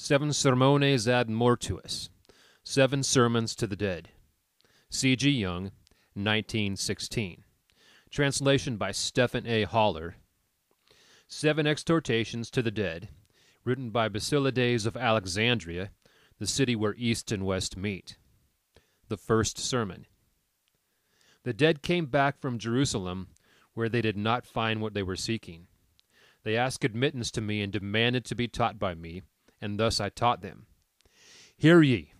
Seven Sermones ad Mortuis, 7 Sermons to the Dead. CG Jung, 1916. Translation by Stephen A. Haller. 7 Exhortations to the Dead, written by Basilides of Alexandria, the city where East and West meet. The first sermon. The dead came back from Jerusalem, where they did not find what they were seeking. They asked admittance to me and demanded to be taught by me, and thus I taught them. Hear ye,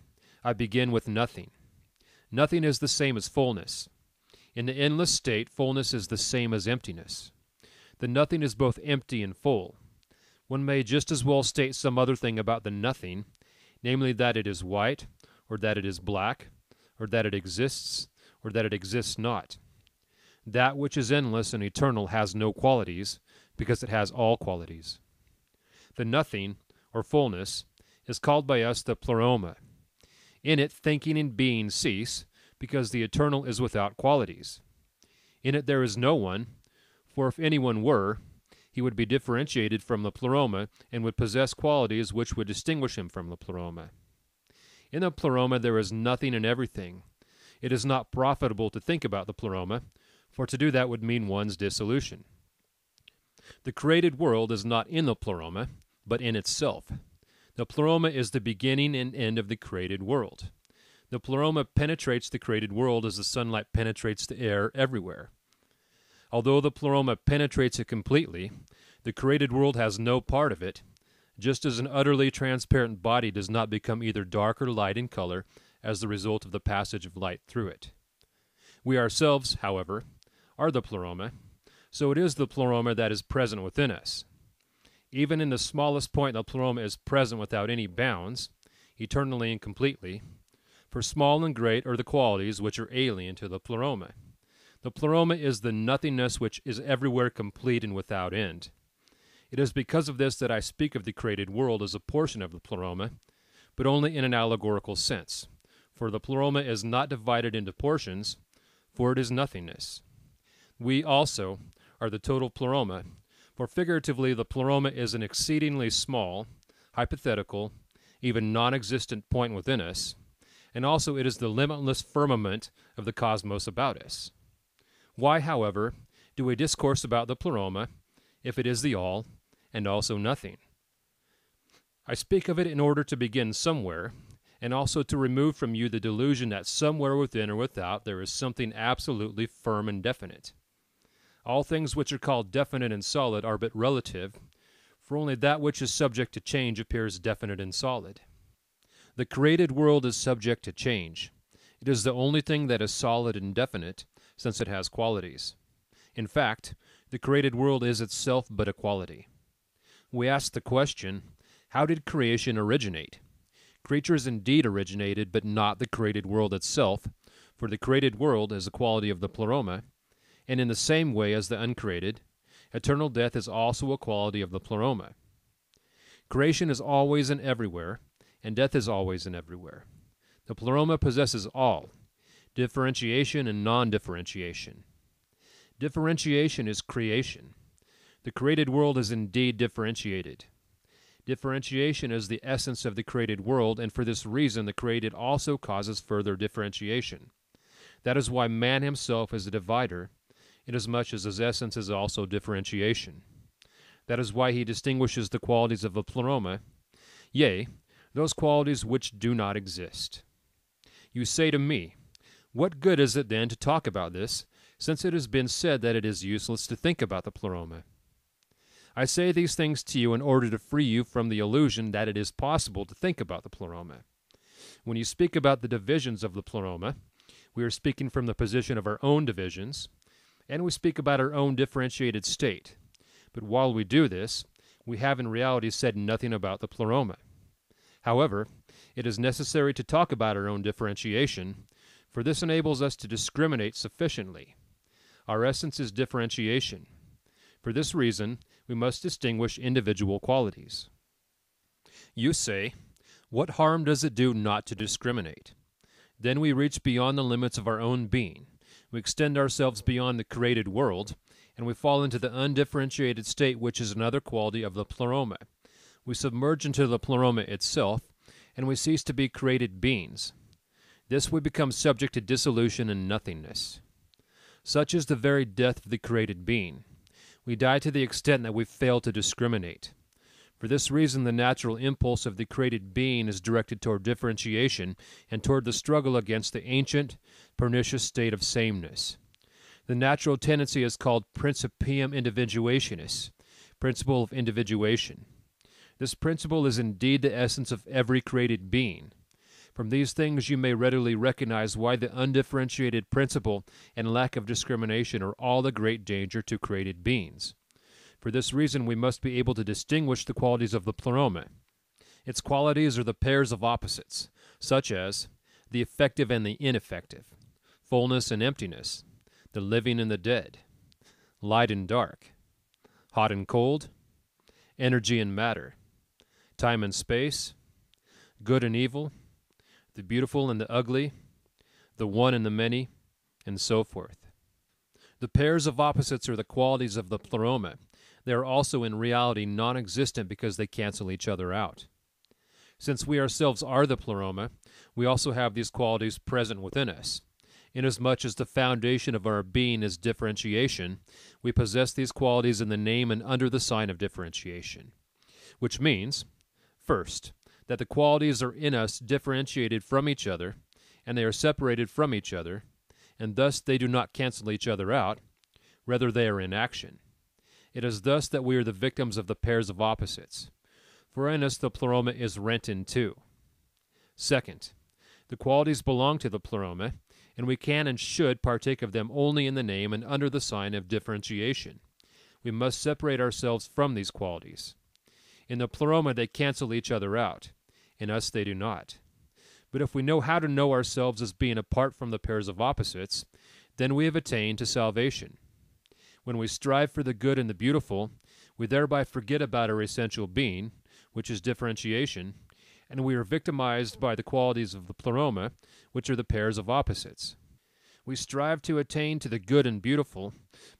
I begin with nothing. Nothing is the same as fullness. In the endless state, fullness is the same as emptiness. The nothing is both empty and full. One may just as well state some other thing about the nothing, namely that it is white, or that it is black, or that it exists, or that it exists not. That which is endless and eternal has no qualities, because it has all qualities. The nothing, or fullness, is called by us the pleroma. In it thinking and being cease, because the eternal is without qualities. In it there is no one, for if anyone were, he would be differentiated from the pleroma and would possess qualities which would distinguish him from the pleroma. In the pleroma there is nothing and everything. It is not profitable to think about the pleroma, for to do that would mean one's dissolution. The created world is not in the pleroma, but in itself. The pleroma is the beginning and end of the created world. The pleroma penetrates the created world as the sunlight penetrates the air everywhere. Although the pleroma penetrates it completely, the created world has no part of it, just as an utterly transparent body does not become either dark or light in color as the result of the passage of light through it. We ourselves, however, are the pleroma, so it is the pleroma that is present within us. Even in the smallest point, the pleroma is present without any bounds, eternally and completely, for small and great are the qualities which are alien to the pleroma. The pleroma is the nothingness which is everywhere complete and without end. It is because of this that I speak of the created world as a portion of the pleroma, but only in an allegorical sense, for the pleroma is not divided into portions, for it is nothingness. We also are the total pleroma, for figuratively the pleroma is an exceedingly small, hypothetical, even non-existent point within us, and also it is the limitless firmament of the cosmos about us. Why, however, do we discourse about the pleroma, if it is the all, and also nothing? I speak of it in order to begin somewhere, and also to remove from you the delusion that somewhere within or without there is something absolutely firm and definite. All things which are called definite and solid are but relative, for only that which is subject to change appears definite and solid. The created world is subject to change. It is the only thing that is solid and definite, since it has qualities. In fact, the created world is itself but a quality. We ask the question, how did creation originate? Creatures indeed originated, but not the created world itself, for the created world is a quality of the pleroma, and in the same way as the uncreated, eternal death is also a quality of the pleroma. Creation is always and everywhere, and death is always and everywhere. The pleroma possesses all, differentiation and non-differentiation. Differentiation is creation. The created world is indeed differentiated. Differentiation is the essence of the created world, and for this reason the created also causes further differentiation. That is why man himself is a divider, inasmuch as his essence is also differentiation. That is why he distinguishes the qualities of the pleroma, yea, those qualities which do not exist. You say to me, what good is it then to talk about this, since it has been said that it is useless to think about the pleroma? I say these things to you in order to free you from the illusion that it is possible to think about the pleroma. When you speak about the divisions of the pleroma, we are speaking from the position of our own divisions, and we speak about our own differentiated state. But while we do this, we have in reality said nothing about the pleroma. However, it is necessary to talk about our own differentiation, for this enables us to discriminate sufficiently. Our essence is differentiation. For this reason, we must distinguish individual qualities. You say, what harm does it do not to discriminate? Then we reach beyond the limits of our own being. We extend ourselves beyond the created world, and we fall into the undifferentiated state which is another quality of the pleroma. We submerge into the pleroma itself, and we cease to be created beings. This we become subject to dissolution and nothingness. Such is the very death of the created being. We die to the extent that we fail to discriminate. For this reason, the natural impulse of the created being is directed toward differentiation and toward the struggle against the ancient, pernicious state of sameness. The natural tendency is called principium individuationis, principle of individuation. This principle is indeed the essence of every created being. From these things you may readily recognize why the undifferentiated principle and lack of discrimination are all the great danger to created beings. For this reason we must be able to distinguish the qualities of the pleroma. Its qualities are the pairs of opposites, such as the effective and the ineffective, fullness and emptiness, the living and the dead, light and dark, hot and cold, energy and matter, time and space, good and evil, the beautiful and the ugly, the one and the many, and so forth. The pairs of opposites are the qualities of the pleroma. They are also in reality non-existent because they cancel each other out. Since we ourselves are the pleroma, we also have these qualities present within us. Inasmuch as the foundation of our being is differentiation, we possess these qualities in the name and under the sign of differentiation. Which means, first, that the qualities are in us differentiated from each other, and they are separated from each other, and thus they do not cancel each other out, rather they are in action. It is thus that we are the victims of the pairs of opposites. For in us the pleroma is rent in two. Second, the qualities belong to the pleroma, and we can and should partake of them only in the name and under the sign of differentiation. We must separate ourselves from these qualities. In the pleroma they cancel each other out. In us they do not. But if we know how to know ourselves as being apart from the pairs of opposites, then we have attained to salvation. When we strive for the good and the beautiful, we thereby forget about our essential being, which is differentiation, and we are victimized by the qualities of the pleroma, which are the pairs of opposites. We strive to attain to the good and beautiful,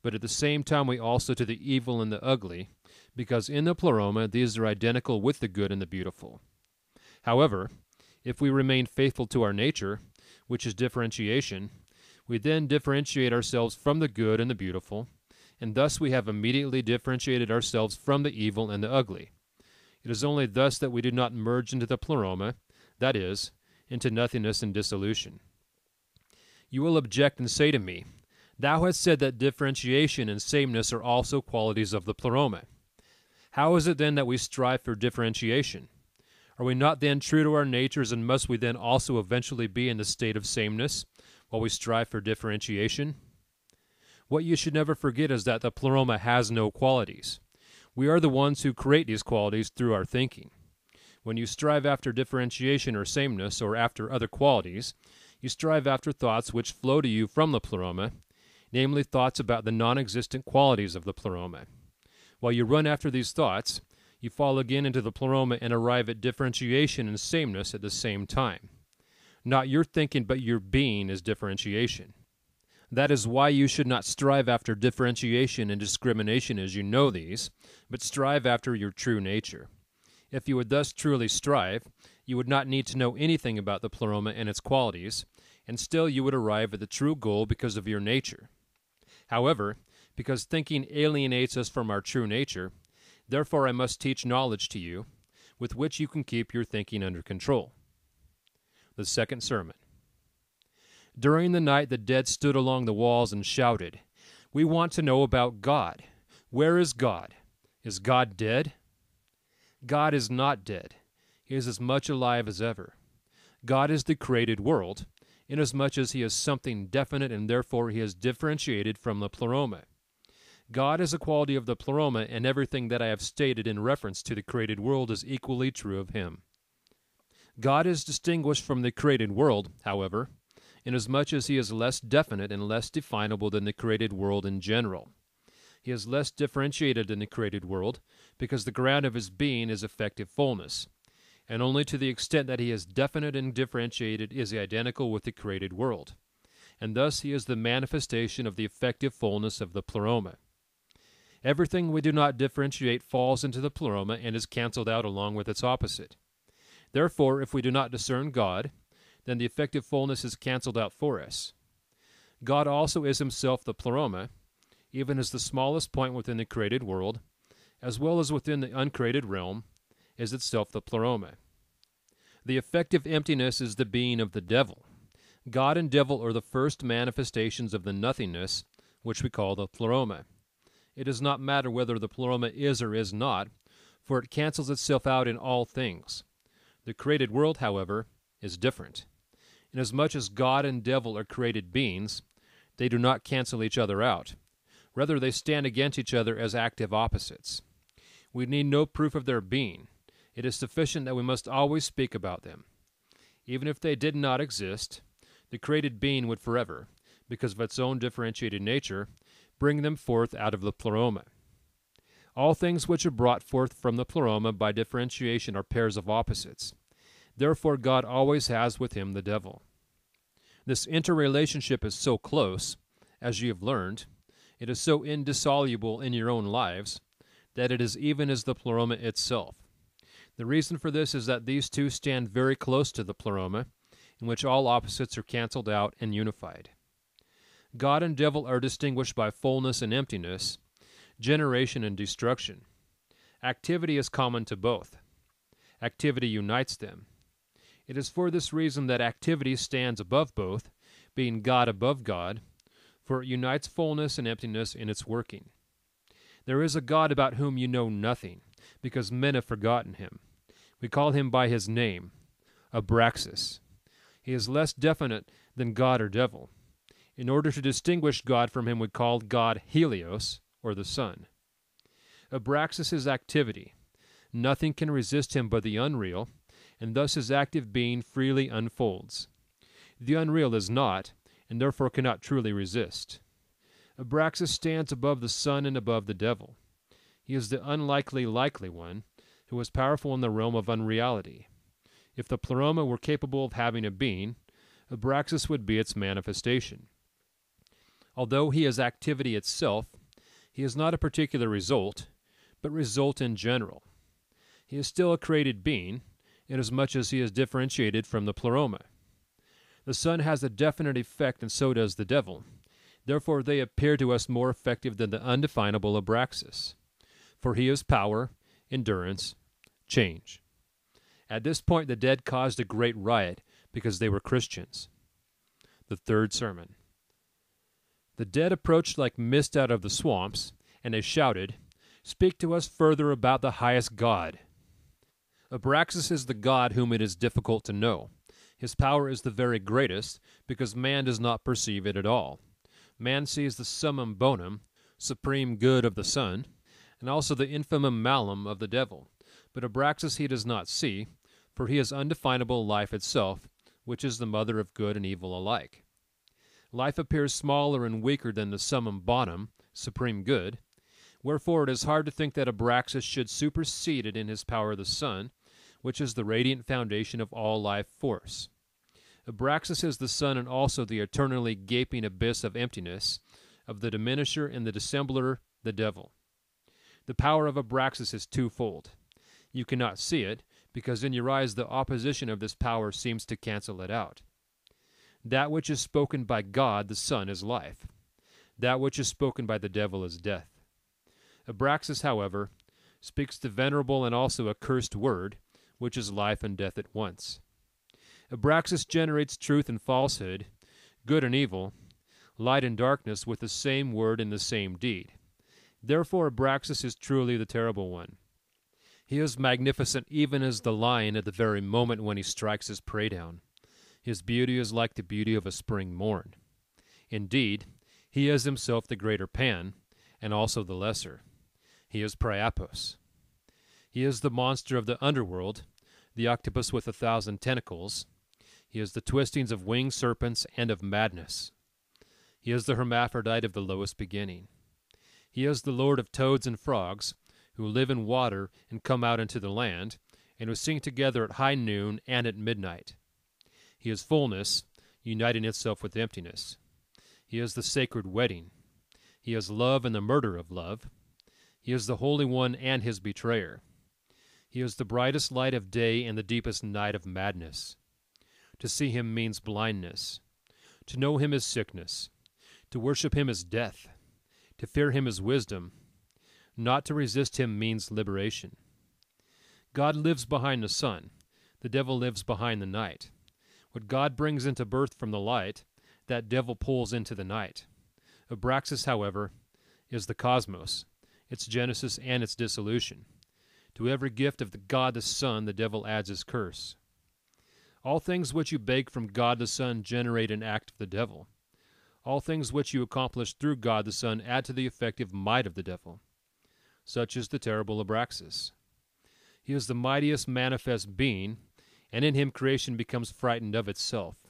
but at the same time we also to the evil and the ugly, because in the pleroma these are identical with the good and the beautiful. However, if we remain faithful to our nature, which is differentiation, we then differentiate ourselves from the good and the beautiful, and thus we have immediately differentiated ourselves from the evil and the ugly. It is only thus that we do not merge into the pleroma, that is, into nothingness and dissolution. You will object and say to me, "Thou hast said that differentiation and sameness are also qualities of the pleroma. How is it then that we strive for differentiation? Are we not then true to our natures, and must we then also eventually be in the state of sameness, while we strive for differentiation?" What you should never forget is that the pleroma has no qualities. We are the ones who create these qualities through our thinking. When you strive after differentiation or sameness, or after other qualities, you strive after thoughts which flow to you from the pleroma, namely thoughts about the non-existent qualities of the pleroma. While you run after these thoughts, you fall again into the pleroma and arrive at differentiation and sameness at the same time. Not your thinking, but your being is differentiation. That is why you should not strive after differentiation and discrimination as you know these, but strive after your true nature. If you would thus truly strive, you would not need to know anything about the pleroma and its qualities, and still you would arrive at the true goal because of your nature. However, because thinking alienates us from our true nature, therefore I must teach knowledge to you, with which you can keep your thinking under control. The second sermon. During the night the dead stood along the walls and shouted, "We want to know about God. Where is God? Is God dead?" God is not dead. He is as much alive as ever. God is the created world, inasmuch as he is something definite and therefore he is differentiated from the pleroma. God is a quality of the pleroma, and everything that I have stated in reference to the created world is equally true of him. God is distinguished from the created world, however, inasmuch as he is less definite and less definable than the created world in general. He is less differentiated than the created world, because the ground of his being is effective fullness, and only to the extent that he is definite and differentiated is he identical with the created world, and thus he is the manifestation of the effective fullness of the pleroma. Everything we do not differentiate falls into the pleroma and is cancelled out along with its opposite. Therefore, if we do not discern God, then the effective fullness is cancelled out for us. God also is himself the pleroma, even as the smallest point within the created world, as well as within the uncreated realm, is itself the pleroma. The effective emptiness is the being of the devil. God and devil are the first manifestations of the nothingness, which we call the pleroma. It does not matter whether the pleroma is or is not, for it cancels itself out in all things. The created world, however, is different. Inasmuch as God and devil are created beings, they do not cancel each other out. Rather, they stand against each other as active opposites. We need no proof of their being. It is sufficient that we must always speak about them. Even if they did not exist, the created being would forever, because of its own differentiated nature, bring them forth out of the pleroma. All things which are brought forth from the pleroma by differentiation are pairs of opposites. Therefore God always has with him the devil. This interrelationship is so close, as you have learned, it is so indissoluble in your own lives, that it is even as the pleroma itself. The reason for this is that these two stand very close to the pleroma, in which all opposites are cancelled out and unified. God and devil are distinguished by fullness and emptiness, generation and destruction. Activity is common to both. Activity unites them. It is for this reason that activity stands above both, being God above God, for it unites fullness and emptiness in its working. There is a God about whom you know nothing, because men have forgotten him. We call him by his name, Abraxas. He is less definite than God or devil. In order to distinguish God from him, we call God Helios, or the sun. Abraxas is activity. Nothing can resist him but the unreal, and thus his active being freely unfolds. The unreal is not, and therefore cannot truly resist. Abraxas stands above the sun and above the devil. He is the unlikely likely one, who is powerful in the realm of unreality. If the pleroma were capable of having a being, Abraxas would be its manifestation. Although he is activity itself, he is not a particular result, but result in general. He is still a created being, inasmuch as he is differentiated from the pleroma. The sun has a definite effect, and so does the devil. Therefore they appear to us more effective than the undefinable Abraxas. For he is power, endurance, change. At this point the dead caused a great riot, because they were Christians. The third sermon. The dead approached like mist out of the swamps, and they shouted, "Speak to us further about the highest God." Abraxas is the God whom it is difficult to know. His power is the very greatest, because man does not perceive it at all. Man sees the summum bonum, supreme good of the sun, and also the infimum malum of the devil. But Abraxas he does not see, for he is undefinable life itself, which is the mother of good and evil alike. Life appears smaller and weaker than the summum bonum, supreme good, wherefore it is hard to think that Abraxas should supersede it in his power the sun, which is the radiant foundation of all life force. Abraxas is the sun and also the eternally gaping abyss of emptiness, of the diminisher and the dissembler, the devil. The power of Abraxas is twofold. You cannot see it, because in your eyes the opposition of this power seems to cancel it out. That which is spoken by God the Son is life. That which is spoken by the devil is death. Abraxas, however, speaks the venerable and also accursed word, which is life and death at once. Abraxas generates truth and falsehood, good and evil, light and darkness with the same word and the same deed. Therefore Abraxas is truly the terrible one. He is magnificent even as the lion at the very moment when he strikes his prey down. His beauty is like the beauty of a spring morn. Indeed, he is himself the greater Pan, and also the lesser. He is Priapos. He is the monster of the underworld, the octopus with 1,000 tentacles. He is the twistings of winged serpents and of madness. He is the hermaphrodite of the lowest beginning. He is the lord of toads and frogs, who live in water and come out into the land, and who sing together at high noon and at midnight. He is fullness, uniting itself with emptiness. He is the sacred wedding. He is love and the murder of love. He is the Holy One and his betrayer. He is the brightest light of day and the deepest night of madness. To see him means blindness. To know him is sickness. To worship him is death. To fear him is wisdom. Not to resist him means liberation. God lives behind the sun. The devil lives behind the night. What God brings into birth from the light, that devil pulls into the night. Abraxas, however, is the cosmos, its genesis and its dissolution. To every gift of the God the Son, the devil adds his curse. All things which you beg from God the Son generate an act of the devil. All things which you accomplish through God the Son add to the effective might of the devil. Such is the terrible Abraxas. He is the mightiest manifest being, and in him creation becomes frightened of itself.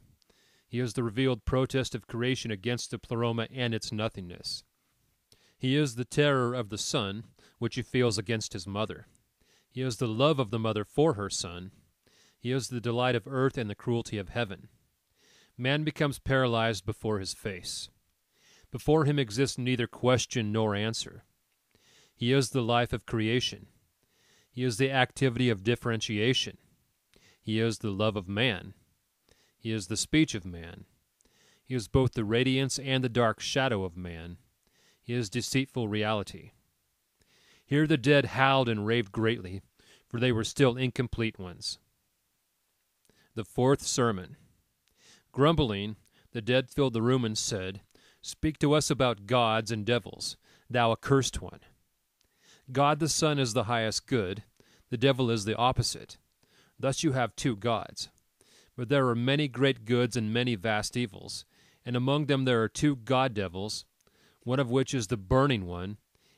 He is the revealed protest of creation against the pleroma and its nothingness. He is the terror of the son, which he feels against his mother. He is the love of the mother for her son. He is the delight of earth and the cruelty of heaven. Man becomes paralyzed before his face. Before him exists neither question nor answer. He is the life of creation. He is the activity of differentiation. He is the love of man. He is the speech of man. He is both the radiance and the dark shadow of man. He is deceitful reality. Here the dead howled and raved greatly, for they were still incomplete ones. The fourth sermon. Grumbling, the dead filled the room and said, "Speak to us about gods and devils, thou accursed one." God the Son is the highest good, the devil is the opposite. Thus you have two gods. But there are many great goods and many vast evils, and among them there are two god-devils, one of which is the burning one,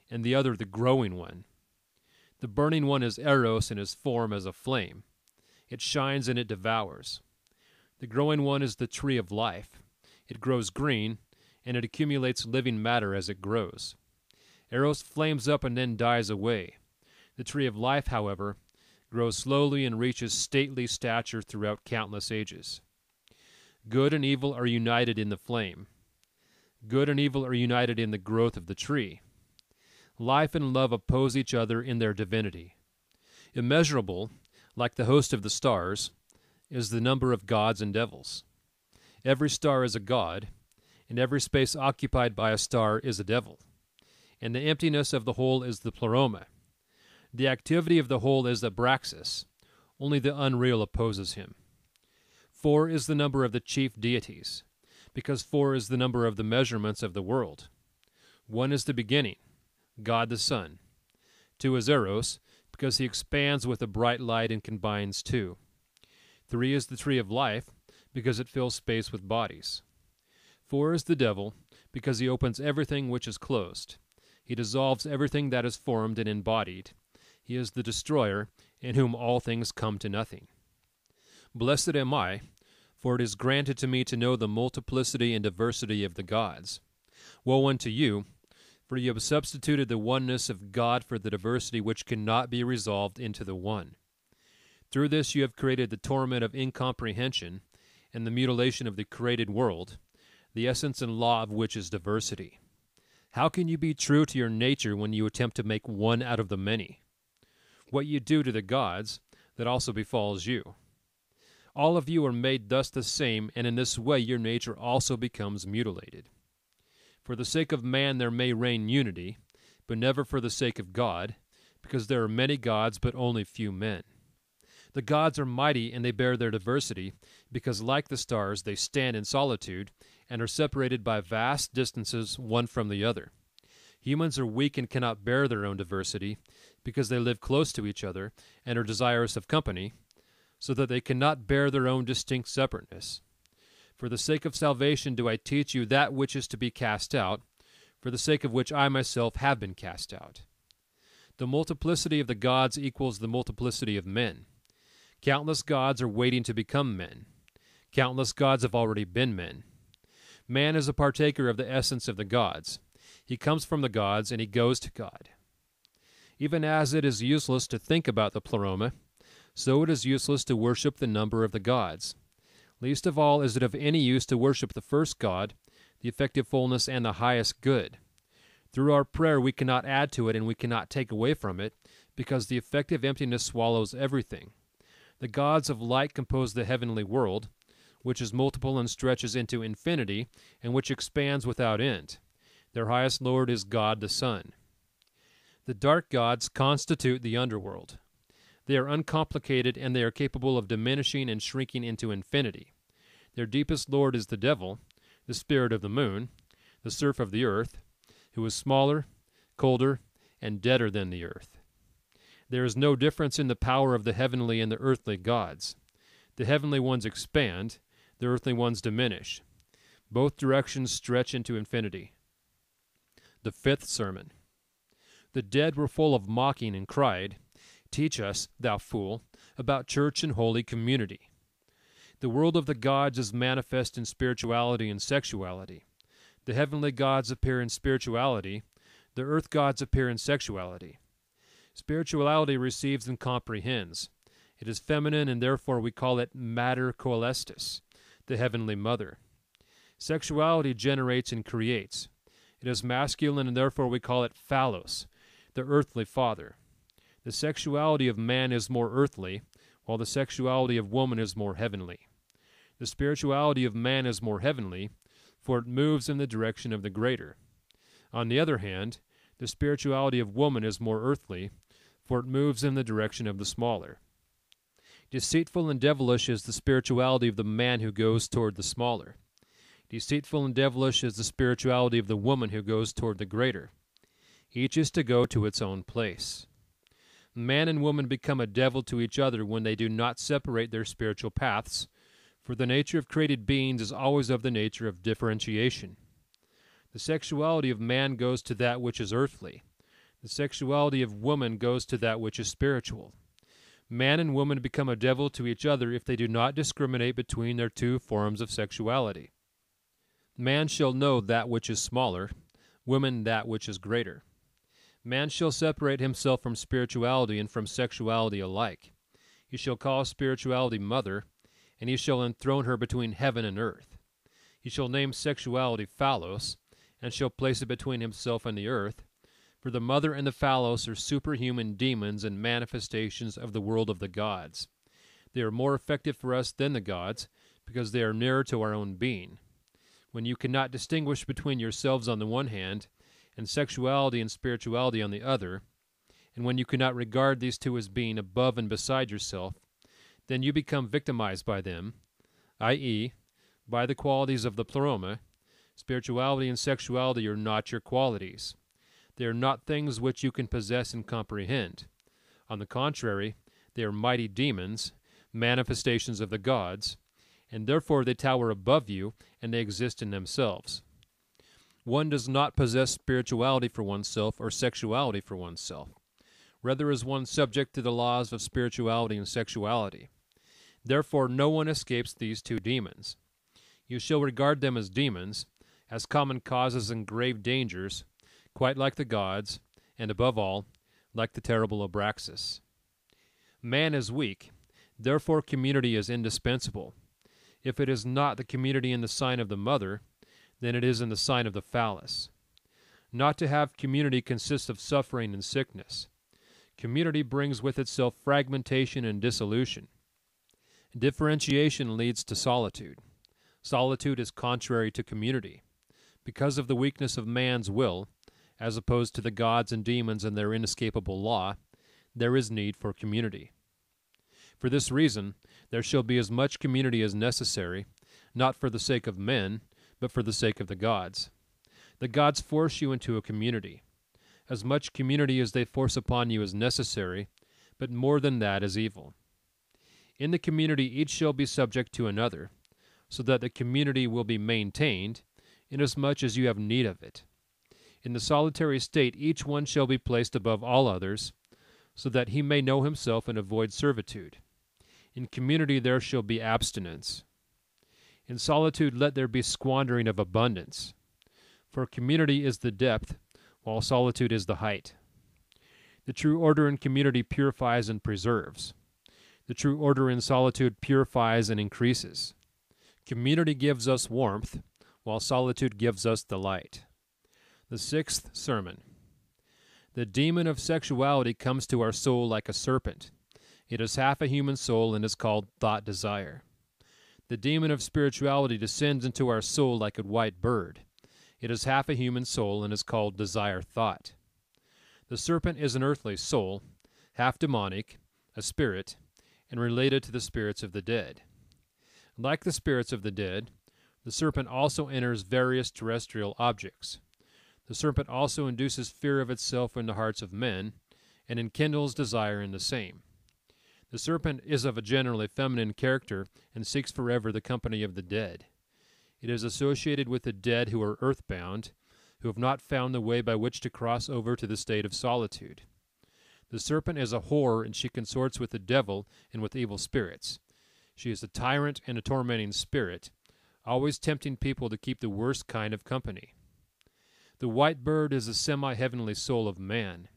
and the other the growing one. The burning one is Eros in his form as a flame. It shines and it devours. The growing one is the tree of life. It grows green, and it accumulates living matter as it grows. Eros flames up and then dies away. The tree of life, however, grows slowly and reaches stately stature throughout countless ages. Good and evil are united in the flame. Good and evil are united in the growth of the tree. Life and love oppose each other in their divinity. Immeasurable, like the host of the stars, is the number of gods and devils. Every star is a god, and every space occupied by a star is a devil. And the emptiness of the whole is the pleroma. The activity of the whole is Abraxas, only the unreal opposes him. 4 is the number of the chief deities, because 4 is the number of the measurements of the world. 1 is the beginning, God the Son. 2 is Eros, because he expands with a bright light and combines 2. 3 is the tree of life, because it fills space with bodies. 4 is the devil, because he opens everything which is closed. He dissolves everything that is formed and embodied. He is the destroyer, in whom all things come to nothing. Blessed am I, for it is granted to me to know the multiplicity and diversity of the gods. Woe unto you, for you have substituted the oneness of God for the diversity which cannot be resolved into the one. Through this you have created the torment of incomprehension and the mutilation of the created world, the essence and law of which is diversity. How can you be true to your nature when you attempt to make one out of the many? What you do to the gods, that also befalls you. All of you are made thus the same, and in this way your nature also becomes mutilated. For the sake of man there may reign unity, but never for the sake of God, because there are many gods but only few men. The gods are mighty, and they bear their diversity, because like the stars they stand in solitude, and are separated by vast distances one from the other. Humans are weak and cannot bear their own diversity, because they live close to each other, and are desirous of company, so that they cannot bear their own distinct separateness. For the sake of salvation do I teach you that which is to be cast out, for the sake of which I myself have been cast out. The multiplicity of the gods equals the multiplicity of men. Countless gods are waiting to become men. Countless gods have already been men. Man is a partaker of the essence of the gods. He comes from the gods, and he goes to God. Even as it is useless to think about the pleroma, so it is useless to worship the number of the gods. Least of all is it of any use to worship the first God, the effective fullness and the highest good. Through our prayer, we cannot add to it and we cannot take away from it, because the effective emptiness swallows everything. The gods of light compose the heavenly world, which is multiple and stretches into infinity, and which expands without end. Their highest lord is God the Sun. The dark gods constitute the underworld. They are uncomplicated, and they are capable of diminishing and shrinking into infinity. Their deepest lord is the devil, the spirit of the moon, the serf of the earth, who is smaller, colder, and deader than the earth. There is no difference in the power of the heavenly and the earthly gods. The heavenly ones expand, the earthly ones diminish. Both directions stretch into infinity. The fifth sermon. The dead were full of mocking and cried, "Teach us, thou fool, about church and holy community." The world of the gods is manifest in spirituality and sexuality. The heavenly gods appear in spirituality, the earth gods appear in sexuality. Spirituality receives and comprehends. It is feminine, and therefore we call it mater coelestis, the heavenly mother. Sexuality generates and creates. It is masculine, and therefore we call it phallos, the earthly father. The sexuality of man is more earthly, while the sexuality of woman is more heavenly. The spirituality of man is more heavenly, for it moves in the direction of the greater. On the other hand, the spirituality of woman is more earthly, for it moves in the direction of the smaller. Deceitful and devilish is the spirituality of the man who goes toward the smaller. Deceitful and devilish is the spirituality of the woman who goes toward the greater. Each is to go to its own place. Man and woman become a devil to each other when they do not separate their spiritual paths, for the nature of created beings is always of the nature of differentiation. The sexuality of man goes to that which is earthly. The sexuality of woman goes to that which is spiritual. Man and woman become a devil to each other if they do not discriminate between their two forms of sexuality. Man shall know that which is smaller, woman that which is greater. Man shall separate himself from spirituality and from sexuality alike. He shall call spirituality mother, and he shall enthrone her between heaven and earth. He shall name sexuality phallos, and shall place it between himself and the earth, for the mother and the phallos are superhuman demons and manifestations of the world of the gods. They are more effective for us than the gods, because they are nearer to our own being. When you cannot distinguish between yourselves on the one hand, and sexuality and spirituality on the other, and when you cannot regard these two as being above and beside yourself, then you become victimized by them, i.e., by the qualities of the pleroma. Spirituality and sexuality are not your qualities. They are not things which you can possess and comprehend. On the contrary, they are mighty demons, manifestations of the gods, and therefore they tower above you, and they exist in themselves. One does not possess spirituality for oneself or sexuality for oneself. Rather is one subject to the laws of spirituality and sexuality. Therefore no one escapes these two demons. You shall regard them as demons, as common causes and grave dangers, quite like the gods, and above all, like the terrible Abraxas. Man is weak, therefore community is indispensable. If it is not the community in the sign of the mother, then it is in the sign of the phallus. Not to have community consists of suffering and sickness. Community brings with itself fragmentation and dissolution. Differentiation leads to solitude. Solitude is contrary to community. Because of the weakness of man's will, as opposed to the gods and demons and their inescapable law, there is need for community. For this reason, there shall be as much community as necessary, not for the sake of men, but for the sake of the gods. The gods force you into a community. As much community as they force upon you is necessary, but more than that is evil. In the community each shall be subject to another, so that the community will be maintained, inasmuch as you have need of it. In the solitary state each one shall be placed above all others, so that he may know himself and avoid servitude. In community there shall be abstinence. In solitude let there be squandering of abundance. For community is the depth, while solitude is the height. The true order in community purifies and preserves. The true order in solitude purifies and increases. Community gives us warmth, while solitude gives us the light. The sixth sermon. The demon of sexuality comes to our soul like a serpent. It is half a human soul and is called thought desire. The demon of spirituality descends into our soul like a white bird. It is half a human soul and is called desire thought. The serpent is an earthly soul, half demonic, a spirit, and related to the spirits of the dead. Like the spirits of the dead, the serpent also enters various terrestrial objects. The serpent also induces fear of itself in the hearts of men, and enkindles desire in the same. The serpent is of a generally feminine character and seeks forever the company of the dead. It is associated with the dead who are earthbound, who have not found the way by which to cross over to the state of solitude. The serpent is a whore, and she consorts with the devil and with evil spirits. She is a tyrant and a tormenting spirit, always tempting people to keep the worst kind of company. The white bird is a semi-heavenly soul of man.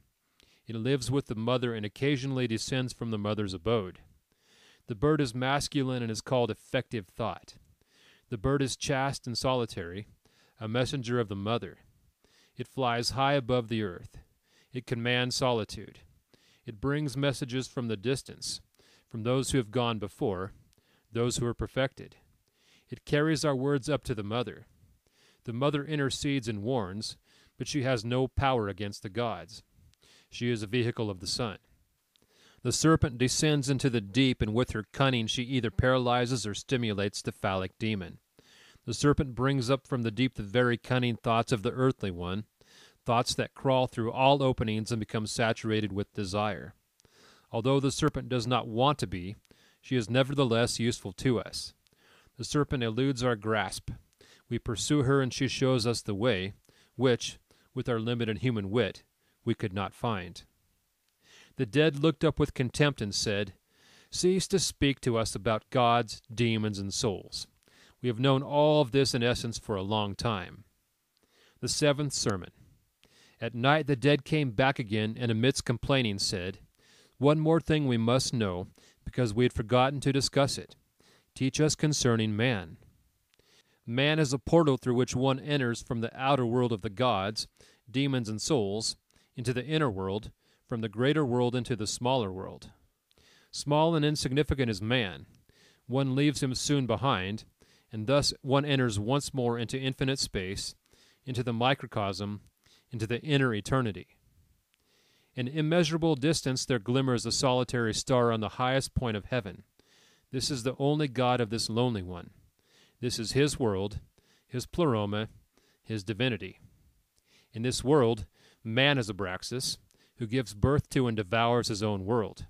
It lives with the mother and occasionally descends from the mother's abode. The bird is masculine and is called effective thought. The bird is chaste and solitary, a messenger of the mother. It flies high above the earth. It commands solitude. It brings messages from the distance, from those who have gone before, those who are perfected. It carries our words up to the mother. The mother intercedes and warns, but she has no power against the gods. She is a vehicle of the sun. The serpent descends into the deep, and with her cunning she either paralyzes or stimulates the phallic demon. The serpent brings up from the deep the very cunning thoughts of the earthly one, thoughts that crawl through all openings and become saturated with desire. Although the serpent does not want to be, she is nevertheless useful to us. The serpent eludes our grasp. We pursue her, and she shows us the way, which, with our limited human wit, we could not find. The dead looked up with contempt and said, "Cease to speak to us about gods, demons, and souls. We have known all of this in essence for a long time." The seventh sermon. At night the dead came back again, and amidst complaining said, "One more thing we must know, because we had forgotten to discuss it. Teach us concerning man." Man is a portal through which one enters from the outer world of the gods, demons, and souls, into the inner world, from the greater world into the smaller world. Small and insignificant is man. One leaves him soon behind, and thus one enters once more into infinite space, into the microcosm, into the inner eternity. In immeasurable distance there glimmers a solitary star on the highest point of heaven. This is the only God of this lonely one. This is his world, his pleroma, his divinity. In this world, man is Abraxas, who gives birth to and devours his own world.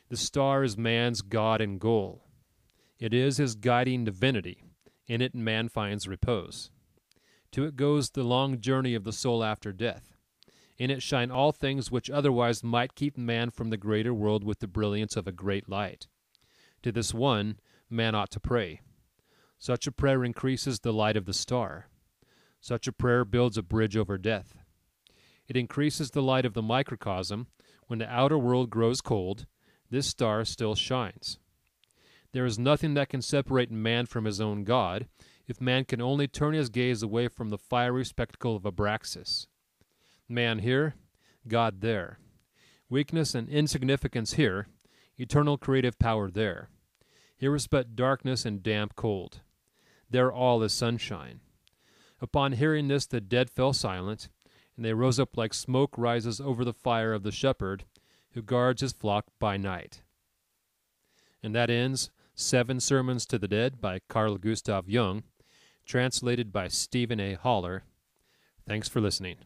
The star is man's God and goal. It is his guiding divinity. In it man finds repose. To it goes the long journey of the soul after death. In it shine all things which otherwise might keep man from the greater world with the brilliance of a great light. To this one, man ought to pray. Such a prayer increases the light of the star. Such a prayer builds a bridge over death. It increases the light of the microcosm. When the outer world grows cold, this star still shines. There is nothing that can separate man from his own God, if man can only turn his gaze away from the fiery spectacle of Abraxas. Man here, God there. Weakness and insignificance here, eternal creative power there. Here is but darkness and damp cold. There all is sunshine. Upon hearing this the dead fell silent, and they rose up like smoke rises over the fire of the shepherd who guards his flock by night. And that ends 7 Sermons to the Dead by Carl Jung, translated by Stephen A. Haller. Thanks for listening.